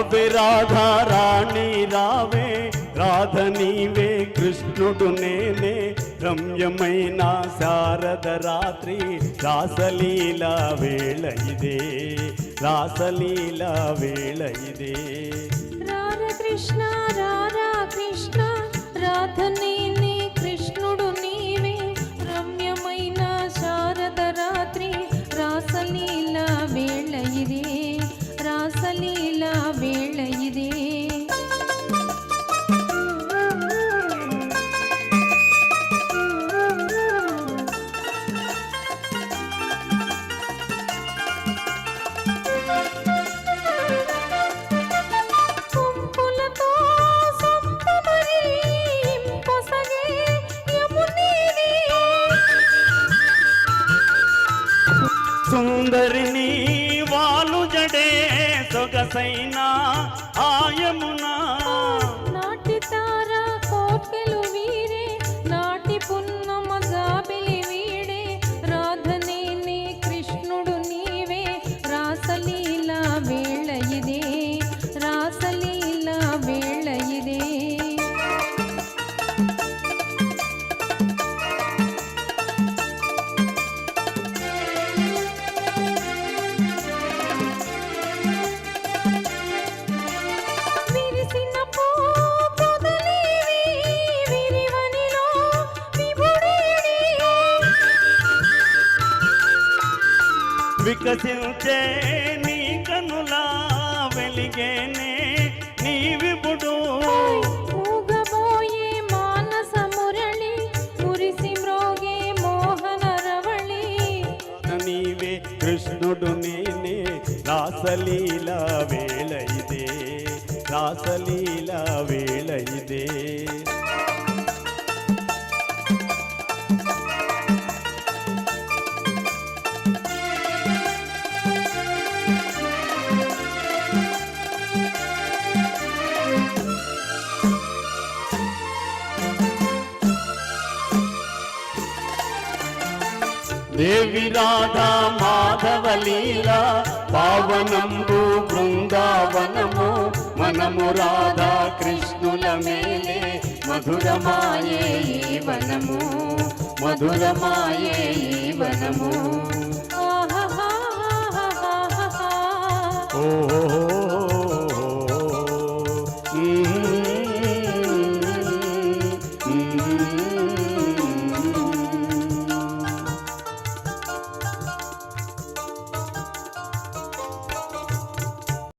రావే రాధా రాణి రావే, రాధ నీవే కృష్ణుడు నేనే, రమ్యమైన శారద రాత్రి రాసలీలా వేళ ఇదే, రాసలీలా వేళ ఇదే. రారా కృష్ణ రారా కృష్ణ, రాధ నేనే కృష్ణుడు నీవే, రమ్యమైన శారద రాత్రి రాసలీలా వేళ ఇదే, రాసలీలా వేళ ఇదే. సుందరిని వాలు జడే సొగసైన ఆయమునా, నాటి తార కోకెలు వీరే, నాటి పున్నమ జాబిలి వీడే, రాధ నేనే కృష్ణుడు నీవే, రాసలీలా వేళ ఇదే, రాసలీలా వేళ ఇదే. వికసించే నీ కనులా వెలిగేనే నీ విపుడు, ఊగబోయే మానస మురళి మురిసి మ్రోగే మోహన రవళి, నీవే కృష్ణుడు నేనే, రాసలీలా వేళ ఇదే, రాసలీలా వేళ ఇదే. దేవి రాధా మాధవ లీలా పావనంబు బృందావనము, మనము రాధా కృష్ణుల మేలే మధురమాయే ఈ వనము, మధురమాయే ఈ వనము.